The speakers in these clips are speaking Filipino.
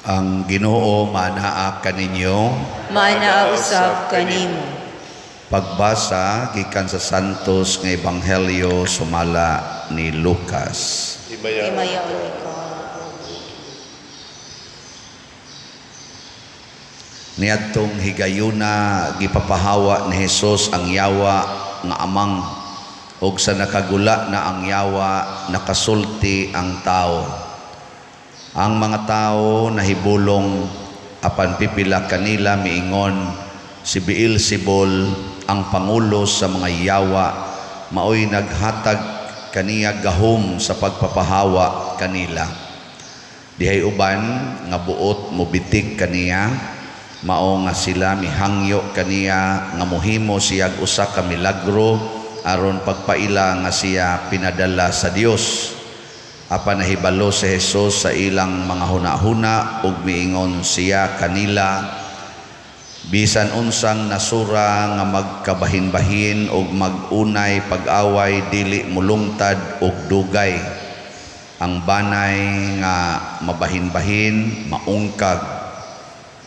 Ang Ginoo manaa kaninyo. Manausab kanimo. Pagbasa gikan sa Santos nga Ebanghelyo sumala ni Lucas. Imayaon ikaw. Niadtong higayuna gipapahawa ni Hesus ang yawa nga amang, ug sa nakagula na ang yawa nakasulti ang tao. Ang mga tao nahibulong apan pipila kanila miingon si Beelzebul ang pangulo sa mga yawa maoy naghatag kaniya gahom sa pagpapahawa kanila. Dihay uban nga buot mobitik kaniya mao nga sila mihangyo kaniya nga mohimo siyag usa ka milagro aron pagpaila nga siya pinadala sa Dios. Apan nahibalo si Hesus sa ilang mga hunahuna ug miingon siya kanila, bisan unsang nasura nga magkabahin-bahin ug magunay pag-away dili mulungtad ug dugay. Ang banay nga mabahin-bahin maungkag.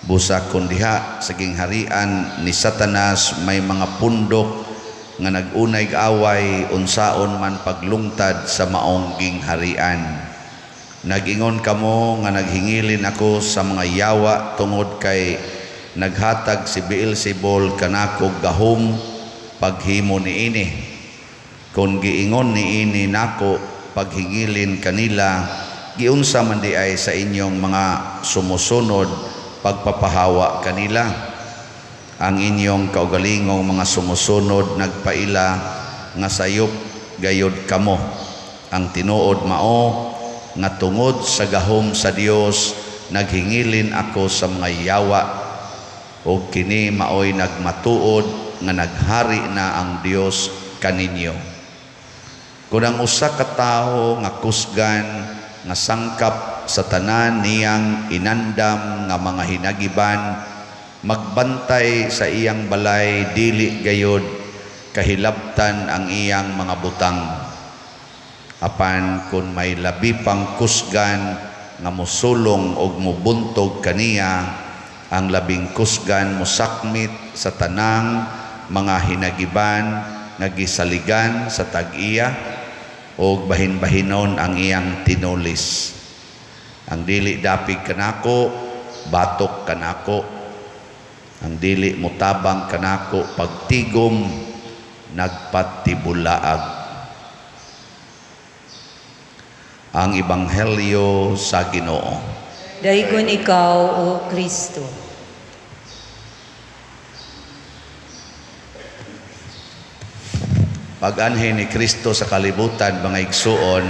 Busa kun diha sa gingharian ni Satanas may mga pundok nga nagunay away unsaon man paglungtad sa maong gingharian. Nagingon kamo nga naghingilin ako sa mga yawa tungod kay naghatag si Beelzebul kanako gahom paghimo niini. Kung giingon niini nako paghingilin kanila, giunsa man di ay sa inyong mga sumusunod pagpapahawa kanila. Ang inyong kaugalingong mga sumusunod nagpaila nga sayop gayod kamo. Ang tinuod mao nga tungod sa gahom sa Dios naghingilin ako sa mga yawa, ug kini maoy nagmatuod nga naghari na ang Dios kaninyo. Kung ang usa ka tawo nga kusgan nga sangkap sa tanan niyang inandam nga mga hinagiban, magbantay sa iyang balay dili gayod kahilabtan ang iyang mga butang. Apan kung may labi pang kusgan nga mosulong og mobuntog kaniya, ang labing kusgan mosakmit sa tanang mga hinagiban nga gisaligan sa tag-iya og bahin-bahinon ang iyang tinulis. Ang dili dapig kanako batok kanako. Ang dili mutabang kanako pagtigom nagpatibulaag. Ang Ebanghelyo sa Ginoo. Daygon ikaw, O Kristo. Pag-anhin ni Kristo sa kalibutan, mga igsuon,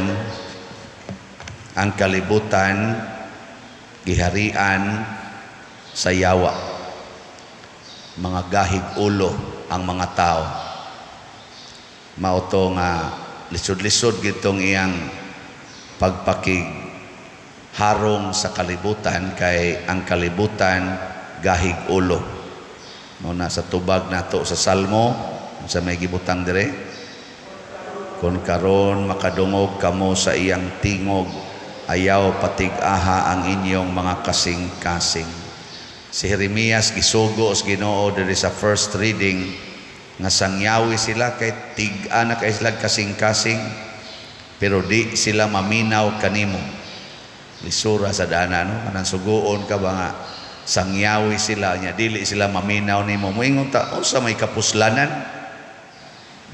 ang kalibutan giharian sa yawa. Mga gahig ulo ang mga tao. Mauto nga lisod-lisod gitong iyang pagpakig harong sa kalibutan, kay ang kalibutan gahig ulo. Muna sa tubag nato sa Salmo sa may gibutang dire, kun karon makadungog kamo sa iyang tingog, ayaw patig-aha ang inyong mga kasing-kasing. Si Jeremias gisugo sa Ginoo diri sa first reading nga sangyawi sila kay tig-ana kay sila kasing-kasing pero di sila maminaw kanimo. Lisura sa dana no, kanang suguon ka ba nga sangyawi sila nya dili sila maminaw nimo. Moingon ta unsa may kapuslanan?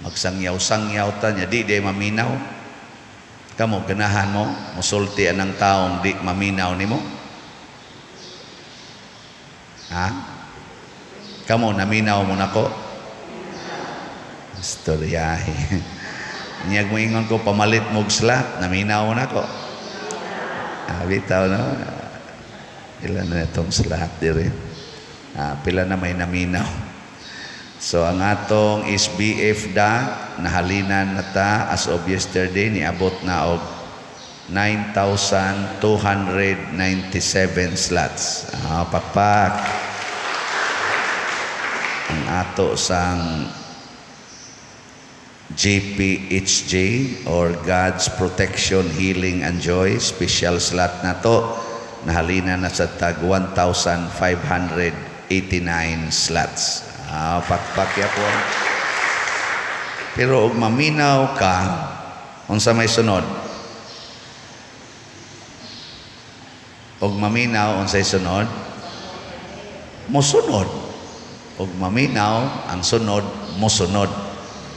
Magsangyaw-sangyaw ta nya di maminaw. Kamo ganahan mo musulti anang taong di maminaw nimo? Ha? Kamo naminaw mo nako? Istoryahe. Niyag mo ingon ko pamalit mog slot, naminaw mo nako. Bitaw no. Ilan na itong slot dire. Pila na may naminaw. So ang atong SBF nahalinan na ta as of yesterday niabot na og 9,297 slots. Pakpak. Ang ato sang GPHJ or God's Protection, Healing and Joy special slot na to nahalina na sa tag 1,589 slots. Pakpakya po. Pero og maminaw ka, unsa may sunod? Og maminaw, unsay sunod? Musunod. Og maminaw, ang sunod, musunod.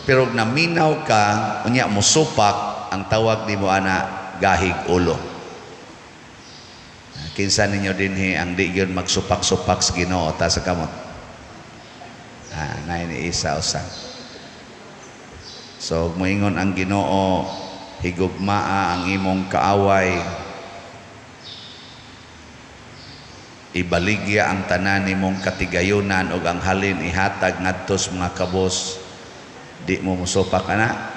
Pero og naminaw ka, unya musupak, ang tawag ni mo ana, gahig ulo. Kinsa ninyo dinhi ang di yun magsupak-supak sa Ginoo ta sa kamot? Nay ni isa usa. So moingon ang Ginoo, higugmaa ang imong kaaway, ibaligya ang tanan nimong katigayunan ug ang halin ihatag ngadto sa mga kabos. Di mo musupak ana?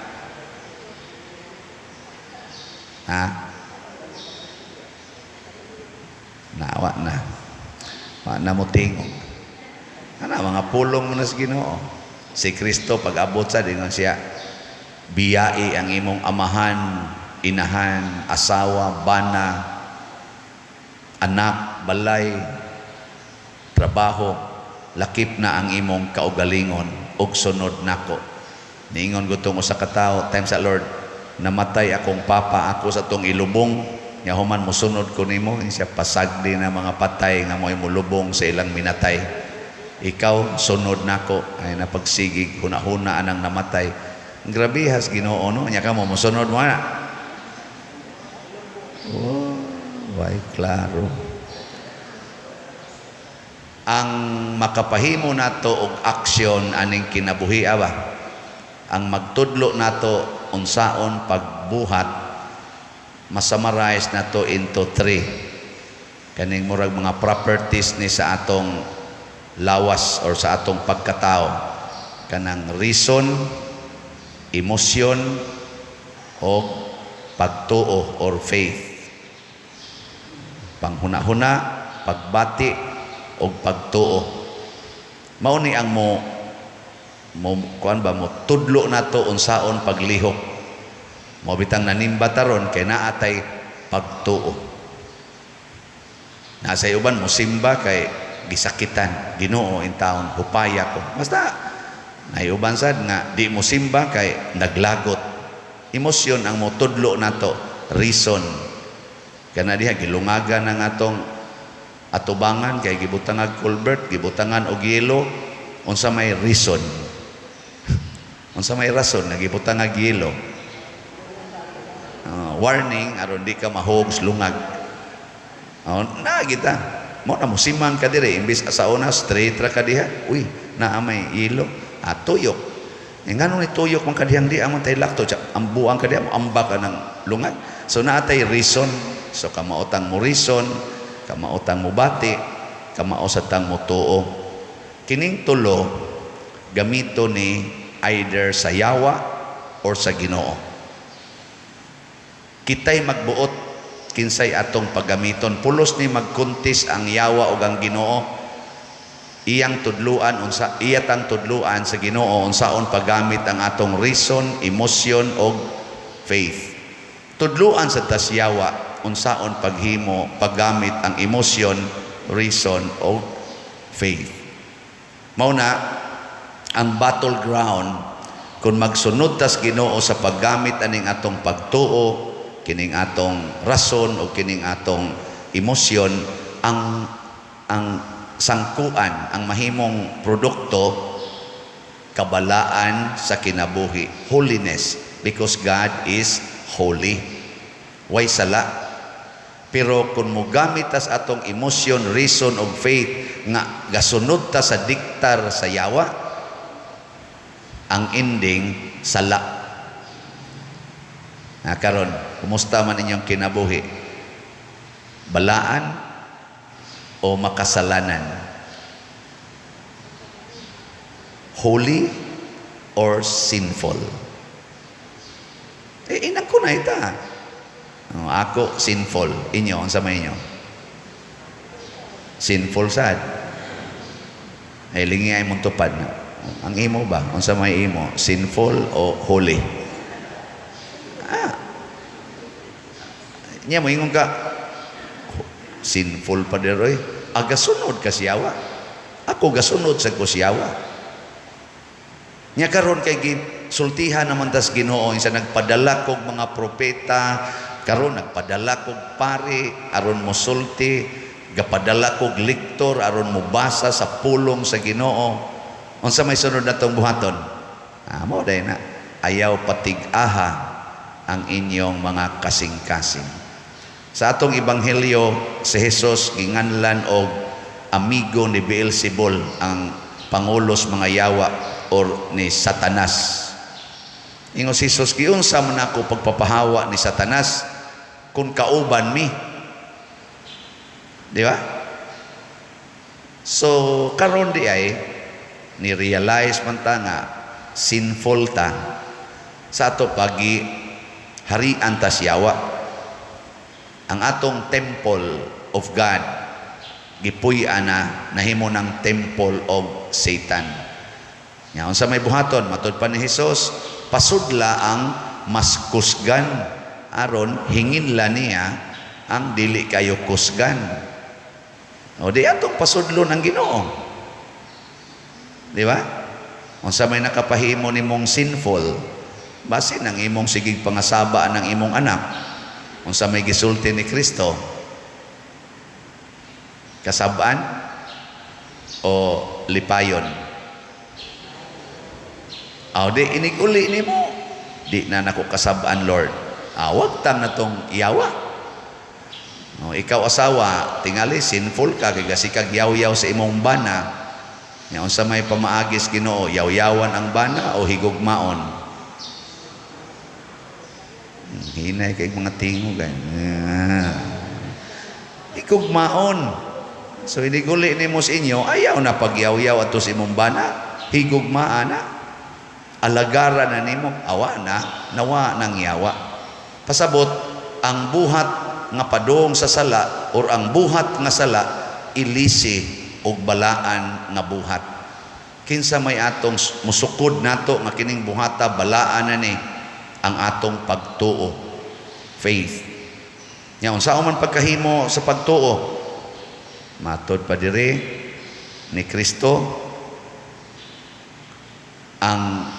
Nawa na. Wa na mo tingog. Ana mga pulong mo na sa Ginoo. Si Kristo pag-abot sa dingon siya, biyai ang imong amahan, inahan, asawa, bana, anak, balay, trabaho, lakip na ang imong kaugalingon ug sunod nako. Niingon gutong usa ka tawo, time sa Lord, namatay akong papa ako sa tong ilubong, nya human mosunod ko nimo, siya pasagdi na mga patay nga mo'y mulubong sa ilang minatay. Ikaw sunod nako, ay napagsigig hunahuna anang namatay. Grabihas Ginoo no, nya ka mo mosunod mo na. Oh, way klaro. Ang makapahimo nato og aksyon aning kinabuhi ba? Ang magtudlo nato unsaon pagbuhat, masummarize nato into 3. Kaning murag mga properties ni sa atong lawas or sa atong pagkatao. Kanang reason, emotion, o pagtuo or faith. Panghuna-huna, pagbati, o pagtuo. Mao ni ang mo tudlo nato unsaon paglihok. Mo bitang nanimba taron kay naatay pagtuo. Nasa uban mo simba kay gisakitan, Ginoo in taon hupaya ko. Basta nayuban sad nga di mo simba kay naglagot. Emosyon ang mo tudlo nato, reason. Kana diha gilungagan ang atong atubangan kay gibutangan culvert, gibutangan og yelo, unsa may reason. Unsa may rason nga gibutangan yelo. Warning aron di ka mahog lungag. Na kita mo na musimang ka dire imbis sa una straight ra ka diha. Uy, naa may ilo, tuyok. Ngano ni tuyok man kadiyang di amon tay lakto, ang buang ka diha mo ambak ka ng lungag. So naatay reason. So kamaotang mo reason, kamaotang mo bati, kamaosatang mo tuo. Kining tulo gamito ni either sa yawa or sa Ginoo. Kitay magbuot kinsay atong paggamiton. Pulos ni magkuntis ang yawa ug ang Ginoo. Iyang tudluan unsa iyatang tudluan sa Ginoo unsaon paggamit ang atong reason, emotion ug faith. Tudluan sa tas yawa unsaon paghimo paggamit ang emotion, reason ug faith. Mao na ang battleground kung magsunod tas Ginoo sa paggamit aning atong pagtuo, kining atong rason o kining atong emosyon, ang sangkuan, ang mahimong produkto, kabalaan sa kinabuhi, holiness, because God is holy. Way sala. Pero kung mo gamit tas atong emotion, reason o faith nga gasunod ta sa diktar sa yawa, ang ending sala. Karon, kumusta man inyong kinabuhi? Balaan o makasalanan? Holy or sinful? Inang ko na ita. Ako, sinful. Inyo, ang samay inyo? Sinful sad. Lingi ay mong tupad na. Ang imo ba? Ang samay imo? Sinful o holy? Niya mo ingon ka sinful pa deroy. Agasunod ka siyawa. Ako gasunod sa ko siyawa. Nya karon kay sultihan naman tas Ginoo sa nagpadala kog mga propeta, karon nagpadala kog pari aron mo sulti, gapadala kog lektor aron mo basa sa pulong sa Ginoo. Unsa may sunod natong buhaton? Mo day na ayaw patig-aha ang inyong mga kasing-kasing. Sa atong ebanghelyo si Jesus ginganlan og amigo ni Beelzebul, ang pangulos mga yawa or ni Satanas. Ingon si Jesus, giunsa man ako pagpapahawa ni Satanas kung kauban mi. Di ba? So karon di ay ni-realize man ta nga sinful ta sa ato pagi harian ta siyawa. Ang atong temple of God gipuy-an na nahimo ng temple of Satan. Nya unsa may buhaton matud pa ni Hesus, pasudla ang mas kusgan aron hinginla niya ang dili kayo kusgan. O di atong pasudlon ang Ginoo. Di ba? Unsa may nakapahimo nimong sinful, base nang imong sigig pangasaba ng imong anak. Unsa may gisulti ni Kristo, kasabaan o lipayon? Di iniguli nimo, di na nako kasabaan, Lord. Wag tang natong iyawa. Ikaw asawa, tingali sinful ka kay gasikag yaw-yaw sa imong bana. Nya unsa may pamaagis Ginoo, yaw-yawan ang bana o higugmaon? Hinay kay mga tingog higugmaon. So iniguli nimo sa inyo, ayaw na pagyaw-yaw ato sa imong bana, higugmaan na. Alagara na nimo, awa na, nawa nang yawa. Pasabot, ang buhat nga padong sa sala or ang buhat nga sala ilisi og balaan nga buhat. Kinsa may atong musukod nato nga kining buhata balaan na ni ang atong pagtuo, faith. Nya unsa man pagkahimo sa pagtuo? Matod pa diri ni Kristo, ang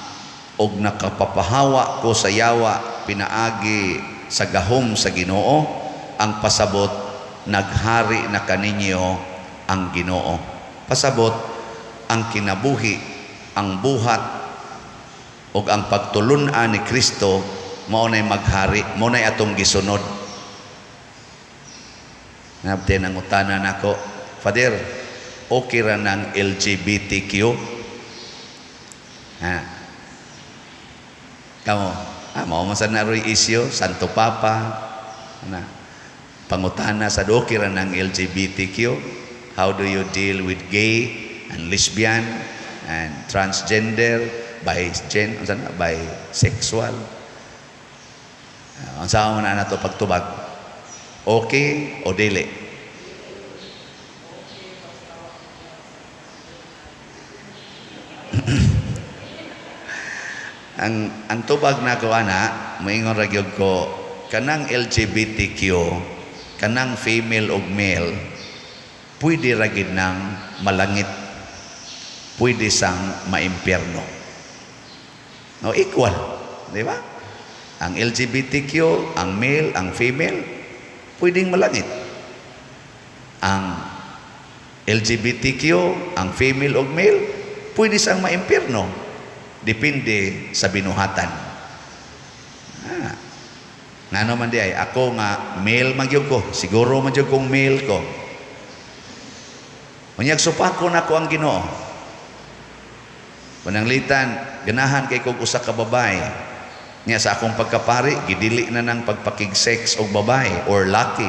og nakapapahawa ko sa yawa pinaagi sa gahom sa Ginoo, ang pasabot naghari na kaninyo ang Ginoo. Pasabot ang kinabuhi, ang buhat ug ang pagtulun-an ni Kristo mao nay maghari, mao nay atong gisunod. Nabte nang utana nako, Father, okay ra ng LGBTQ? Kamo, mao man sa naroy isyo, Santo Papa, pangutana sa okay ra ng LGBTQ? How do you deal with gay and lesbian and transgender, bisexual? Unsa man ana to pagtubag? Okay o dili? ang tubag na ko ana, moingon ra gyud ko, kanang LGBTQ, kanang female ug male, pwede ra gid nang malangit, pwede sang maimpyerno. No, equal, di ba? Ang LGBTQ, ang male, ang female, pwedeng malangit. Ang LGBTQ, ang female ug male, pwede sang maimpyerno. Depende sa binuhatan. Ngano man di ay, ako nga male man gyud ko, siguro man gyud kong male ko. Unyag supako na ko ang Ginoo. Pananglitan, ganahan kay kog usa ka babae. Nya sa akong pagkapari, gidili na ng pagpakig-sex og babae or laki.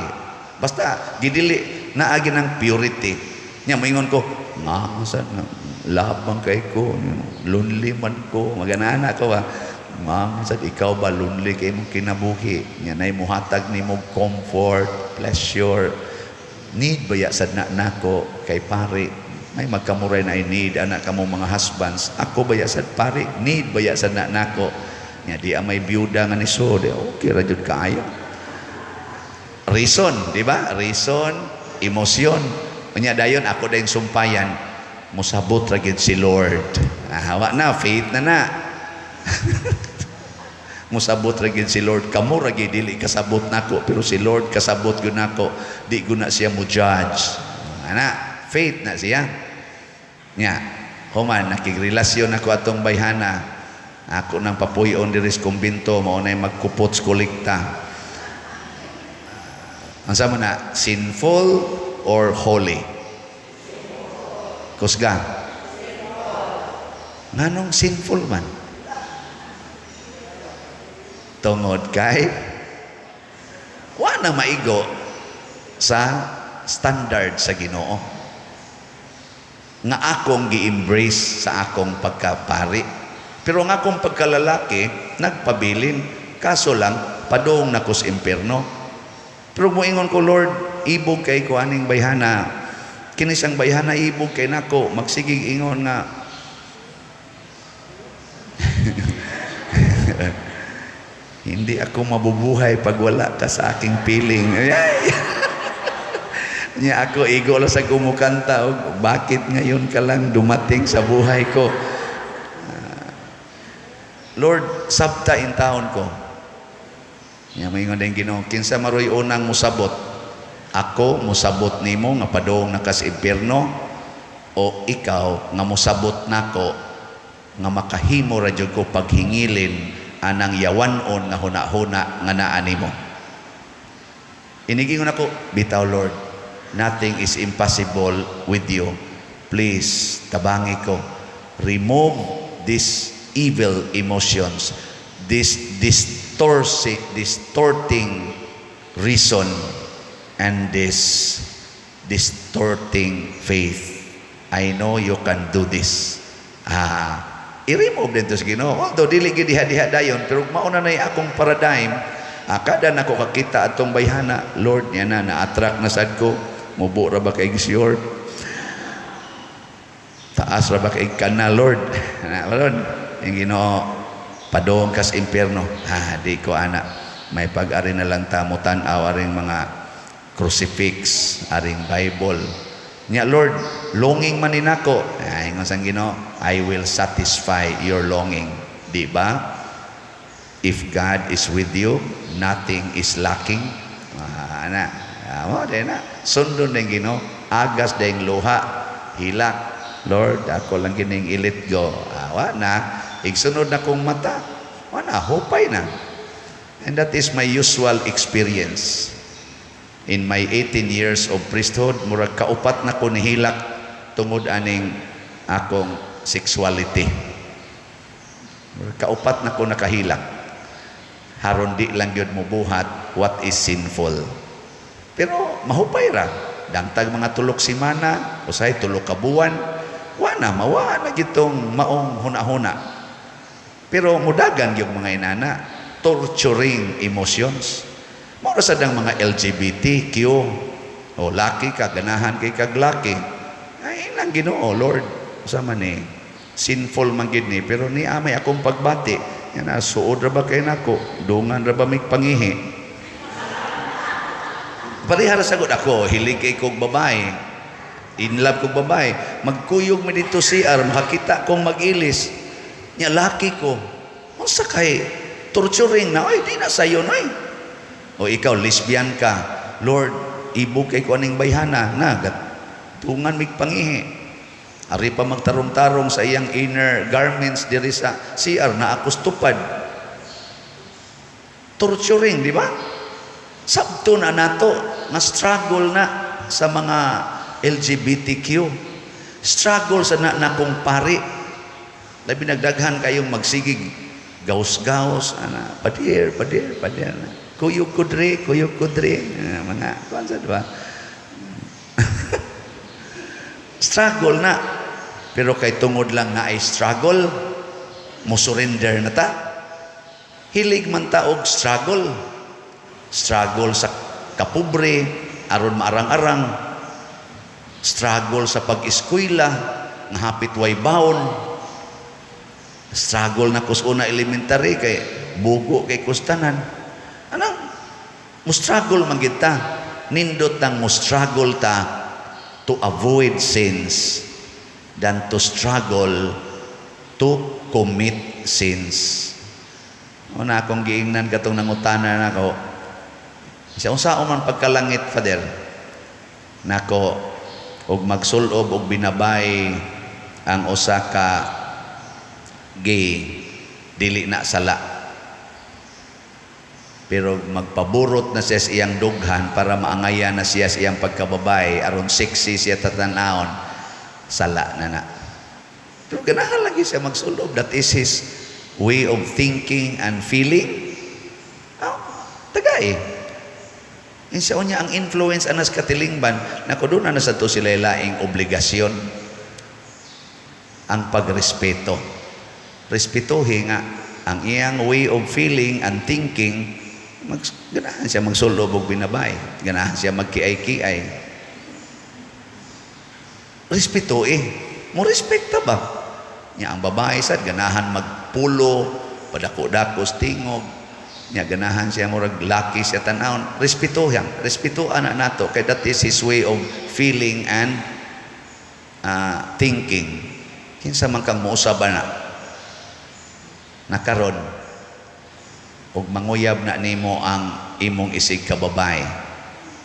Basta gidili na agi ng purity. Nya moingon ko, nga sa labang kay ko, lonely man ko, maganahan ako Ma'am, sad ikaw ba lonely kay mong kinabuhi? Nya nay muhatag nimo comfort, pleasure. Need ba ya sad na nako kay pare? May magkamuray na need anak kamo mga husbands. Ako ba ya sad pare? Need ba ya sad na nako? Nya di may byuda nga ni so, okay ra jud kaayo. Reason, di ba? Reason emosyon. Unya dayon ako dayong sumpayan, musabot ra gyud si Lord. Hawa na faith na. Musabot ra gyud si Lord. Kamo ra gyud dili kasabot nako, pero si Lord kasabot gyud nako. Di gyud na siya mo judge. Ana, faith na siya. Nya, human nakigrelasyon ako atong bayhana. Ako nang papuyon diri sa kumbento, mao nay magkupots kolekta. Unsa man na, sinful or holy? Kusga. Nganong sinful man? Tungod kay wa na maigo sa standard sa Ginoo nga akong gi-embrace sa akong pagkapari. Pero nga akong pagkalalaki nagpabilin, kaso lang padung nako sa impierno. Pero moingon ko, Lord, ibog kay ko aning bayhana. Kini siyang bayhana ibog kay nako, magsigig ingon nga hindi ako mabubuhay pag wala ka sa aking piling. Niya ako igo lang sa kumukanta, bakit ngayon ka lang dumating sa buhay ko? Lord, sabta in taon ko. Niya maingon din Ginoo, kinsa maroy unang musabot? Ako musabot nimo nga padung nakas impierno, o ikaw nga musabot nako nga makahimo ra jud ko paghingilin anang yawanon nga hunahuna nga naa nimo. Inigingon ako, bitaw Lord, nothing is impossible with you. Please, tabangi ko, remove these evil emotions, this distorting reason, and this distorting faith. I know you can do this. I-remove din ito sa Ginoo. Although dili gid diha-diha dayon, pero mauna na akong paradigm. Kada nako kakita atong bayhana, Lord, niya na attract na sad ko. Mubo ra ba kay Lord? Taas ra ba kay kana, Lord? Lord, ang Ginoo padong kas impierno. Di ko ana. May pag-ari na lang tamutan awaring mga crucifix, aring Bible. Nya Lord, longing man ninako. Ingon sang Ginoo, I will satisfy your longing. Di ba? If God is with you, nothing is lacking. Sundon ng Ginoo, agas ding luha, hilak. Lord, ako lang gining ilit go. Na, igsunod na kong mata. Wala, hupay na. And that is my usual experience. In my 18 years of priesthood, murag kaupat na ko nihilak tungod aning akong sexuality. Murag kaupat na ko nakahilak. Haron di lang yun mo buhat what is sinful. Pero mahupay ra. Dangtag mga tulok simana, usay tulok ka buwan, wana, mawa na gitong maong huna-huna. Pero mudagan yung mga inana, torturing emotions. Mura sa dang mga LGBTQ, o laki ka, ganahan kay kaglaki. Ay, lang Ginoo, Lord. Sama ni, sinful man gid ni, pero ni amay akong pagbati. Yan na, suod ra ba kayo nako? Dungan ra ba may pangihi? Parihara sagod ako, hilig kay kong babae. In love kong babae. Magkuyog mo dito CR, makakita kong mag-ilis. Nya laki ko. Masa kay torturing na, ay di na sayo na O ikaw, lesbian ka. Lord, ibog kay ko aning bayhana. Nagat, tungan mig pangihi. Ari pa magtarong-tarong sa iyang inner garments diri sa CR na akustupad. Torturing, di ba? Sabto na nato, na struggle na sa mga LGBTQ. Struggle sa na kong pari. Labi nagdaghan kayong magsigig. Gaus-gaus, padir. Kuyog kudri. Mga, kwansa, di ba? Struggle na. Pero kay tungod lang nga ay struggle, mo surrender na ta. Hilig man ta og struggle. Struggle sa kapobre, aron maarang-arang. Struggle sa pag-eskwela, nga hapit way baon. Struggle na kusuna elementary, kay bugo kay kustanan. Anong? Mo struggle man kita. nindot nang mo struggle ta to avoid sins than to struggle to commit sins. Una akong giingnan katong nangutana nako. Sa unsa man pagkalangit, Father? Nako og magsulob og binabay ang usa ka gay dili na sala. Pero magpaburot na siya sa iyang dughan para maangaya na siya sa iyang pagkababay aron sexy siya tatanahon, sala na na. Pero ganahan lagi siya magsulob. That is his way of thinking and feeling. Tagay. Insa unya ang influence anas katilingban na kudo na sa to sila laing obligasyon ang pagrespeto. Respetuhi nga ang iyang way of feeling and thinking. Ganahan siya magsulob og binabay, ganahan siya magkiay-kiay. Respetuhi, mo respekta ba? Nya ang babae sad ganahan magpulo, padako-dakos tingog. Nya ganahan siya murag laki siya tanawon. Respetuhan na nato kay that is his way of feeling and thinking. Kinsa man kang mousaba na nakaron ug manguyab na nimo ang imong isig ka babae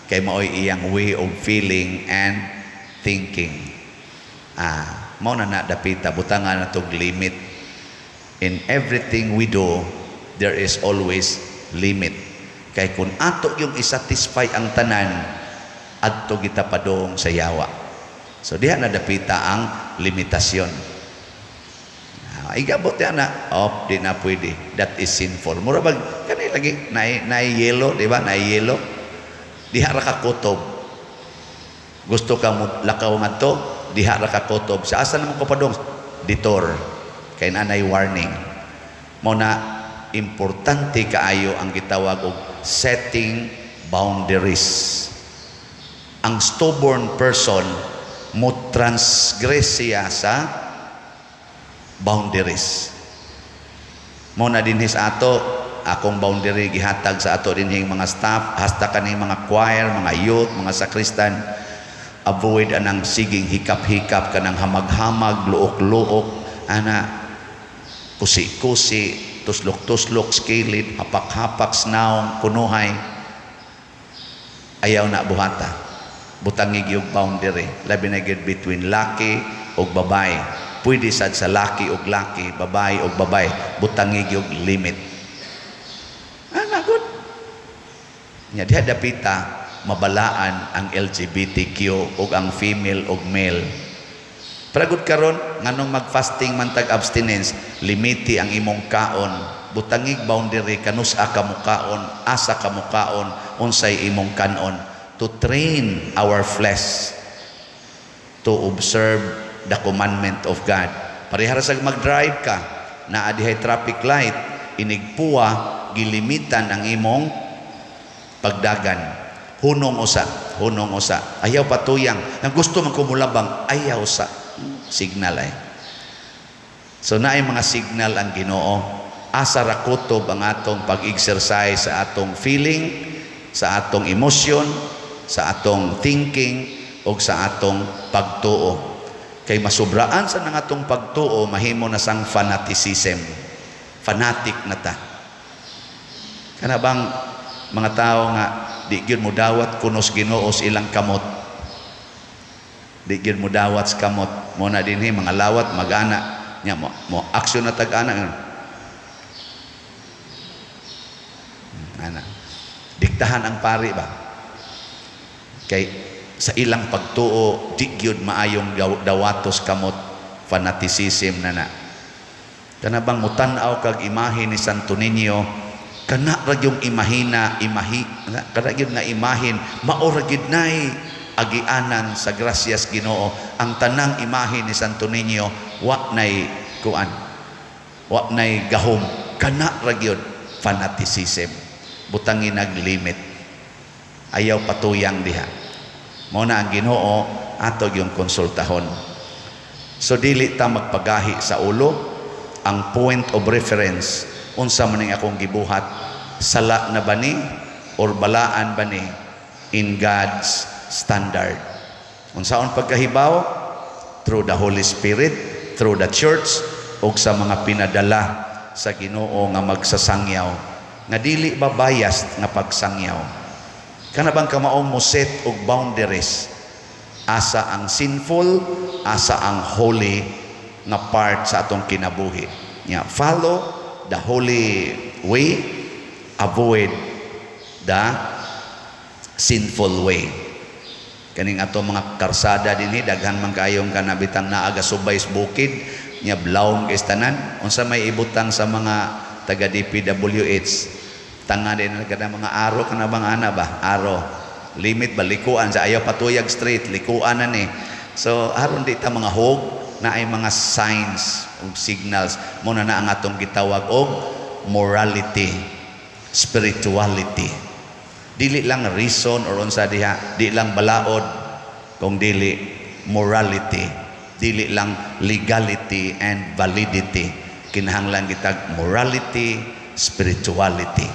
kay maoy iyang way of feeling and thinking. Mao na dapita butangan natog limit. In everything we do, there is always limit. Kay kung ato yung isatisfy ang tanan, adto kita padong sa yawa. So diha na dapita ang limitasyon. Igabot yan na, di na pwede. That is sinful. Mura bag, kanay lagi, na yelo, di ba? Na yelo. Diha ra ka kutob. Gusto ka mo lakaw nga to, diha ra ka kutob. Sa asa naman ko pa dong? Ditor. Kay nanay warning. Muna, importante kaayo ang gitawag og setting boundaries. Ang stubborn person mo transgress siya sa boundaries. Mo na dinhi sa ato akong boundary gihatag sa ato dinhing mga staff, hasta kaning mga choir, mga youth, mga sakristan. Avoid anang siging hikap-hikap kanang hamag-hamag, luok-luok, ana kusi-kusi, tuslok-tuslok, skilid, hapak-hapak, snaw, kunuhay. Ayaw na buhata. Butangig yung boundary. Labi na gid between laki o babae. Pwede sad sa laki o laki, babae o babae. Butangig yung limit. Good. Nya diha dapita mabalaan ang LGBTQ o ang female o male. Pragud karon nganong mag-fasting man tag abstinence, limiti ang imong kaon. Butangig boundary kanus-a ka mukaon, asa ka mukaon, unsay imong kanon to train our flesh to observe the commandment of God. Parihara sa mag-drive ka, naa dihay traffic light, inigpuwa, gilimitan ang imong pagdagan. Hunong usa. Ayaw patuyang. Nang gusto man kumulabang, ayaw sa signal ay. So naay mga signal ang Ginoo. Asa ra kutob ang atong pag-exercise sa atong feeling, sa atong emotion, sa atong thinking, o sa atong pagtuo. Kay masubraan sa nang atong pagtuo, mahimo na sang fanaticism. Fanatic na ta. Kana bang mga tao nga di gyud mo dawat kunos Ginoo sa ilang kamot. Di gyud mo dawat sa kamot. Mo na dinhi mga lawat magana nya mo aksyon na tag-ana. Ana. Diktahan ang pari ba? Kay sa ilang pagtuo di gyud maayong dawatos kamot, fanaticism na. Kana bang mutan-aw kag imahe ni Santo Niño, kana ra yung kana gyud nga imahin mao ra gyud nay agianan sa grasyas Ginoo. Ang tanang imahe ni Santo Niño wa nay kuan, wa nay gahom, kana ra gyud fanaticism. Butangin naglimit, ayaw patuyang diha. Mao na ang Ginoo ato yung konsultahon. So dili ta magpagahi sa ulo. Ang point of reference, unsa man ning akong gibuhat, sala na ba ni or balaan ba ni, in God's standard. Unsaon pagkahibaw? Through the Holy Spirit, through the church, o sa mga pinadala sa Ginoo nga magsasangyaw, nga dili ba biased nga pagsangyaw. Kana bang kamaong mo set og boundaries asa ang sinful, asa ang holy nga part sa atong kinabuhi. Follow the holy way, avoid the sinful way. Kaning ato mga karsada dinhi daghan man kayong kanabitang naaga subay sa bukid nya blawong kay tanan. Unsa may ibutang sa mga taga DPWH tanga din kada mga aro kana bang ana ba aro limit balikuan sa ayaw patuyag street likuan na ni. So aron di ta mga hog na ay mga signs ug signals mo na ang atong gitawag og morality, spirituality. Dili lang reason or unsa diha, di lang balaod, kung dili morality, dili lang legality and validity. Kinahanglan kitag morality, spirituality.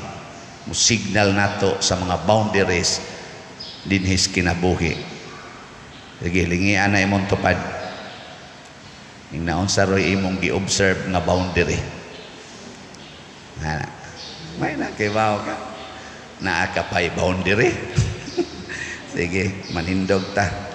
Mo signal nato sa mga boundaries dinhis kinabuhi. Sige, lingian na imong tupad. Ning naon sa roy imong gi-observe nga boundary. May nakibaw ka. Naakapay boundary. Sige, manindog ta.